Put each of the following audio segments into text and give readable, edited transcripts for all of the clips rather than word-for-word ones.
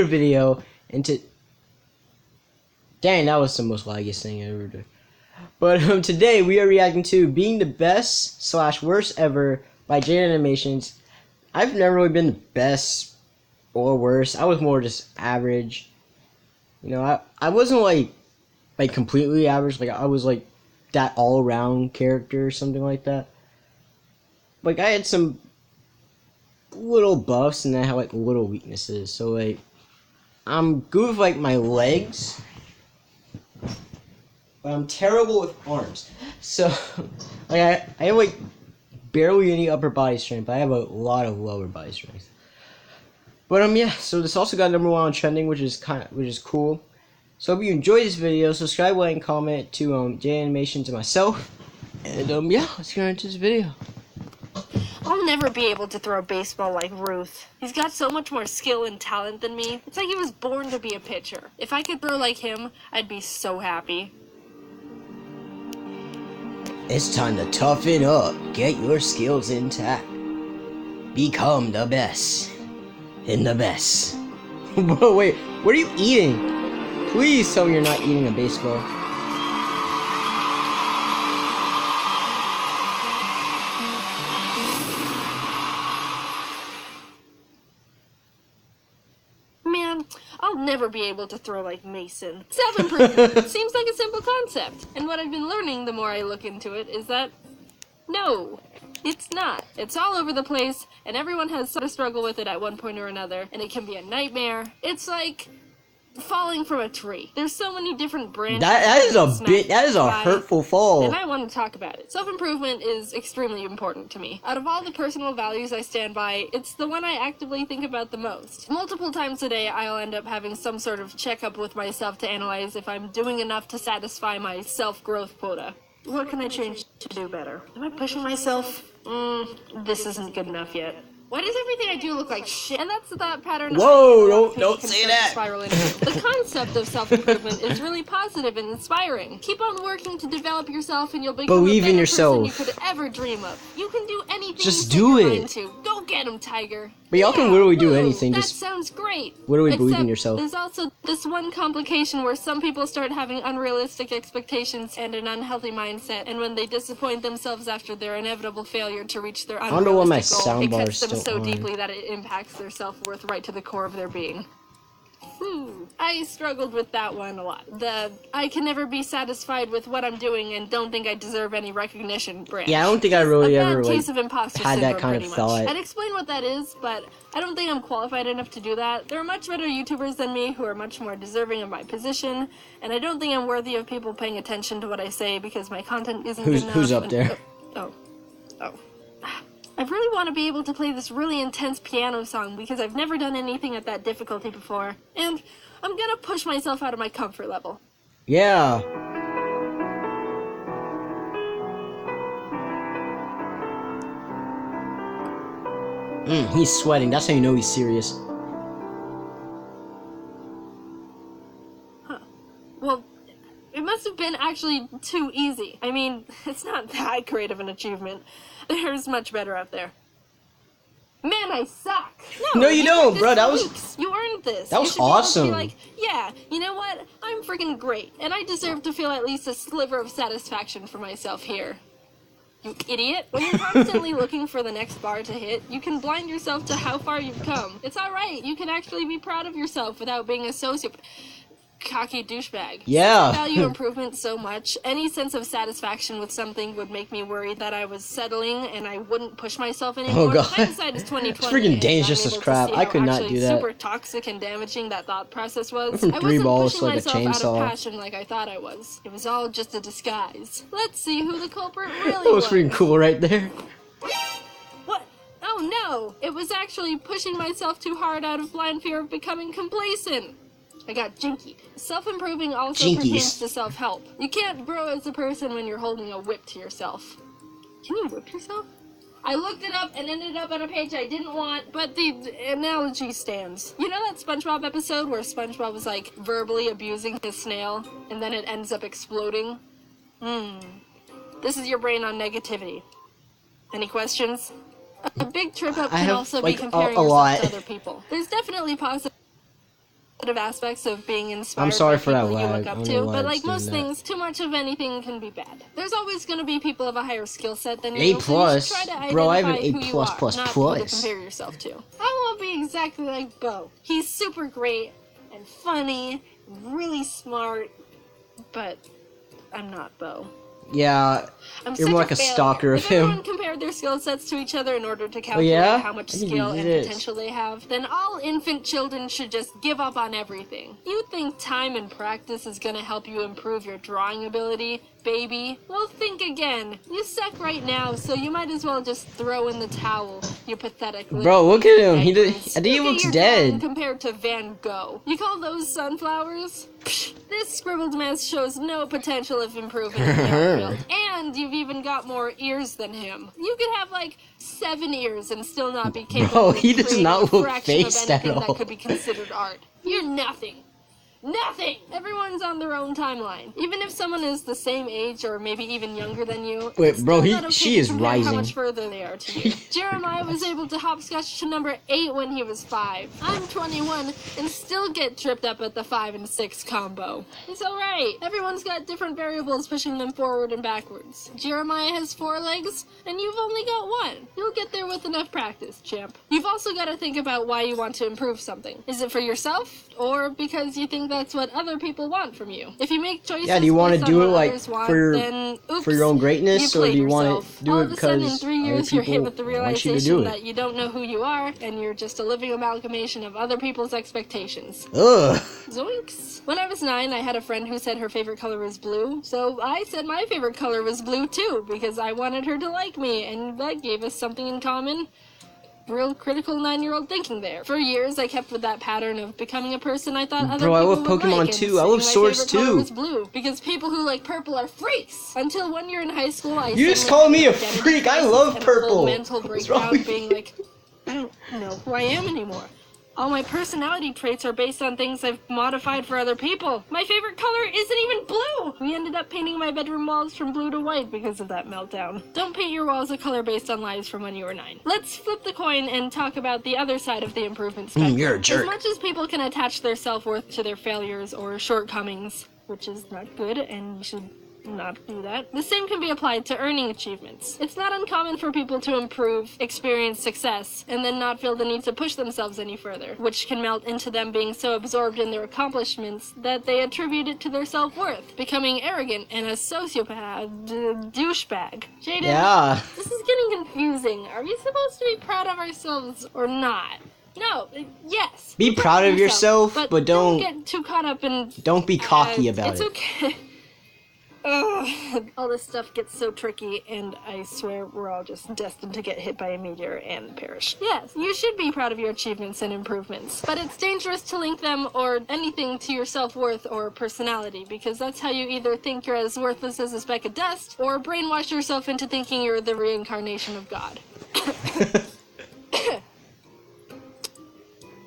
video into dang, that was the most laggiest thing I ever did. But today we are reacting to being the best / worst ever by Jaiden Animations. I've never really been the best or worst. I was more just average. You know, I wasn't like completely average. Like I was like that all around character or something like that. Like I had some little buffs and I had like little weaknesses. So like I'm good with like my legs, but I'm terrible with arms. So like I have like barely any upper body strength, but I have a lot of lower body strength. But yeah, so this also got #1 on trending, which is cool. So if you enjoyed this video, subscribe, like, and comment to Jaiden Animations and myself. And yeah, let's get into this video. I'll never be able to throw a baseball like Ruth. He's got so much more skill and talent than me. It's like he was born to be a pitcher. If I could throw like him, I'd be so happy. It's time to toughen up. Get your skills intact. Become the best. In the best. Bro, wait, what are you eating? Please tell me you're not eating a baseball. Man, I'll never be able to throw like Mason. Self-improvement seems like a simple concept. And what I've been learning the more I look into it is that no, it's not. It's all over the place, and everyone has sort of struggle with it at one point or another, and it can be a nightmare. It's like falling from a tree. There's so many different branches. That is a hurtful fall. And I want to talk about it. Self-improvement is extremely important to me. Out of all the personal values I stand by, it's the one I actively think about the most. Multiple times a day, I'll end up having some sort of checkup with myself to analyze if I'm doing enough to satisfy my self-growth quota. What can I change to do better? Am I pushing myself? This isn't good enough yet. Why does everything I do look like shit? And that's the thought pattern. Whoa, don't say that. The concept of self-improvement is really positive and inspiring. Keep on working to develop yourself and you'll become Believe a better in yourself. person you could ever dream of. You can do anything Just you do set your it. mind to. Go get him, Tiger. But y'all can literally do anything. That Just sounds great. literally believe in yourself. There's also this one complication where some people start having unrealistic expectations and an unhealthy mindset, and when they disappoint themselves after their inevitable failure to reach their unrealistic goal, it cuts them so deeply that it impacts their self-worth right to the core of their being. I struggled with that one a lot. The I can never be satisfied with what I'm doing and don't think I deserve any recognition branch. yeah, I don't think I really ever case of imposter had that syndrome, kind of thought. I'd explain what that is, but I don't think I'm qualified enough to do that. There are much better YouTubers than me who are much more deserving of my position, and I don't think I'm worthy of people paying attention to what I say because my content isn't good enough. Who's up there? Oh. I really want to be able to play this really intense piano song because I've never done anything at that difficulty before, and I'm gonna push myself out of my comfort level. Yeah. He's sweating. That's how you know he's serious. Well, it must have been actually too easy. I mean, it's not that great of an achievement. There's much better out there. Man, I suck. No, you don't, bro. That was... You earned this. That was awesome. Be like, yeah, you know what? I'm freaking great, and I deserve to feel at least a sliver of satisfaction for myself here. You idiot. When you're constantly looking for the next bar to hit, you can blind yourself to how far you've come. It's alright. You can actually be proud of yourself without being a cocky douchebag. Yeah. I value improvement so much. Any sense of satisfaction with something would make me worried that I was settling and I wouldn't push myself anymore. Oh god. Hindsight is 2020. It's freaking dangerous as crap. I could not do that. Super toxic and damaging that thought process was. From I three wasn't balls pushing to like a myself out chainsaw. of passion like I thought I was. It was all just a disguise. Let's see who the culprit really was. That was freaking cool right there. What? Oh no! It was actually pushing myself too hard out of blind fear of becoming complacent. I got jinkied. Self-improving also pertains to self-help. You can't grow as a person when you're holding a whip to yourself. Can you whip yourself? I looked it up and ended up on a page I didn't want, but the analogy stands. You know that SpongeBob episode where SpongeBob was like verbally abusing his snail and then it ends up exploding? This is your brain on negativity. Any questions? A big trip up can also be comparing yourself to other people. There's definitely positive aspects of being inspired I'm sorry by for that people you lag. look I up don't know to, why but it's like doing most that. things, too much of anything can be bad. There's always going to be people of a higher skill set than you, A so you plus, should try to bro. I have identify an who A you plus are, plus not who to plus. compare yourself to. I won't be exactly like Bo. He's super great and funny, really smart, but I'm not Bo. Yeah, I'm you're more like a failure. stalker of If everyone him. compared their skill sets to each other in order to calculate yeah? how much I think skill it and is. potential they have, then all infant children should just give up on everything. You think time and practice is gonna help you improve your drawing ability, baby? Well, think again. You suck right now, so you might as well just throw in the towel, you pathetic little Bro, look at him. diapers. I think he Look at looks your drawing dead. compared to Van Gogh. You call those sunflowers? Psh, this scribbled mess shows no potential of improving in the art field. And you've even got more ears than him. You could have like 7 ears and still not be capable Bro, of he does creating not a look fraction of faced at anything all. that could be considered art. You're nothing. Nothing! Everyone's on their own timeline. Even if someone is the same age or maybe even younger than you, Wait, it's bro, still not okay she to is compare how rising. much further they are to you. Jeremiah was able to hopscotch to number 8 when he was 5. I'm 21 and still get tripped up at the 5 and 6 combo. It's alright. Everyone's got different variables pushing them forward and backwards. Jeremiah has 4 legs, and you've only got 1. You'll get there with enough practice, champ. You've also got to think about why you want to improve something. Is it for yourself, or because you think that's what other people want from you? If you make choices Yeah, do you want to based do on it what like others want, for then, oops, your own greatness, you or played do you want yourself. to do All it of a sudden, in because 3 other years, you're hit people with the want you to realization do it? that you don't know who you are, and you're just a living amalgamation of other people's expectations. Ugh. Zoinks. When I was 9, I had a friend who said her favorite color was blue, so I said my favorite color was blue too, because I wanted her to like me, and that gave us something in common. Real critical 9-year-old thinking there. For years, I kept with that pattern of becoming a person I thought other Bro, I people love would Pokemon like, and too. I love saying swords my favorite color too. was blue, because people who like purple are freaks. Until one year in high school, I You just suddenly called had me an a identity freak. I crisis love and a purple. full mental What's wrong breakdown, with being you? like, I don't know who I am anymore. All my personality traits are based on things I've modified for other people. My favorite color isn't even blue! We ended up painting my bedroom walls from blue to white because of that meltdown. Don't paint your walls a color based on lies from when you were 9. Let's flip the coin and talk about the other side of the improvement spectrum. You're a jerk. As much as people can attach their self-worth to their failures or shortcomings, which is not good and you should not do that, the same can be applied to earning achievements. It's not uncommon for people to improve, experience success, and then not feel the need to push themselves any further, which can melt into them being so absorbed in their accomplishments that they attribute it to their self-worth, becoming arrogant and a sociopath, douchebag. Jaiden, Yeah. this is getting confusing. Are we supposed to be proud of ourselves or not? No, yes. Be proud of yourself, but don't get too caught up in... Don't be cocky about it's it. okay. Ugh, all this stuff gets so tricky, and I swear we're all just destined to get hit by a meteor and perish. Yes, you should be proud of your achievements and improvements, but it's dangerous to link them or anything to your self-worth or personality, because that's how you either think you're as worthless as a speck of dust, or brainwash yourself into thinking you're the reincarnation of God.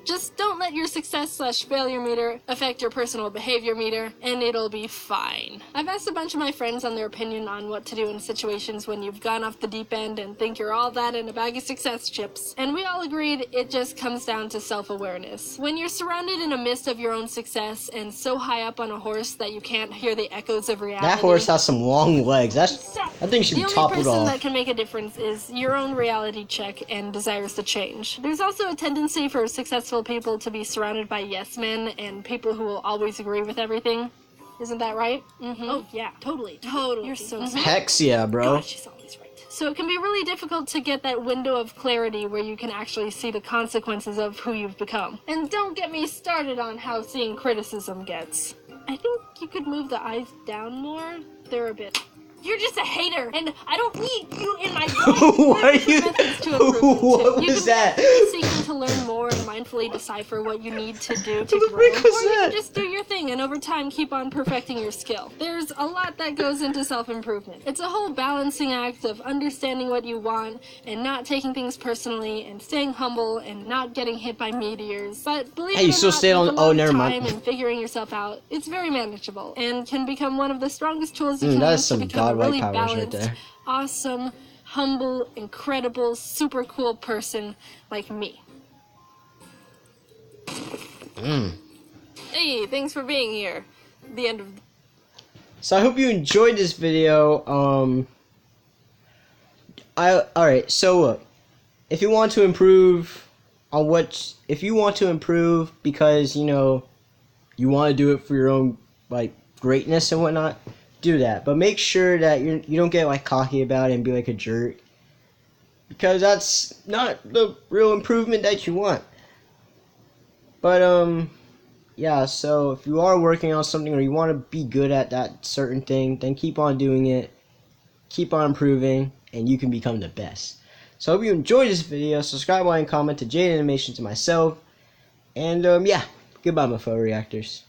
Just don't let your success/failure meter affect your personal behavior meter, and it'll be fine. I've asked a bunch of my friends on their opinion on what to do in situations when you've gone off the deep end and think you're all that in a bag of success chips, and we all agreed it just comes down to self-awareness. When you're surrounded in a mist of your own success and so high up on a horse that you can't hear the echoes of reality... That horse has some long legs. I think it should be the only toppled person off. that can make a difference is your own reality check and desires to change. There's also a tendency for successful people to be surrounded by yes men and people who will always agree with everything. Isn't that right? Mm-hmm. Oh, yeah. Totally. You're so smart. Hex yeah, bro. Gosh, she's always right. So it can be really difficult to get that window of clarity where you can actually see the consequences of who you've become. And don't get me started on how seeing criticism gets. I think you could move the eyes down more. They're a bit... You're just a hater, and I don't need you in my life. What are you? What You was can that? be seeking to learn more and mindfully decipher what you need to do to What the grow, frick was or you that? can just do your thing and over time keep on perfecting your skill. There's a lot that goes into self-improvement. It's a whole balancing act of understanding what you want and not taking things personally and staying humble and not getting hit by meteors. But believe Hey, it you or still not, stayed on- with a oh, lot of never time mind. and figuring yourself out, it's very manageable and can become one of the strongest tools you can That is use some to become a godlike really powers right balanced, there. awesome, humble, incredible, super cool person like me. thanks for being here. The end of. So I hope you enjoyed this video. Alright, so look, if you want to improve if you want to improve because, you know, you want to do it for your own, like, greatness and whatnot, do that. But make sure that you don't get, like, cocky about it and be like a jerk, because that's not the real improvement that you want. But, yeah, so if you are working on something or you want to be good at that certain thing, then keep on doing it, keep on improving, and you can become the best. So I hope you enjoyed this video. Subscribe, like, and comment to Jaiden Animations and myself. And, yeah, goodbye, my fellow reactors.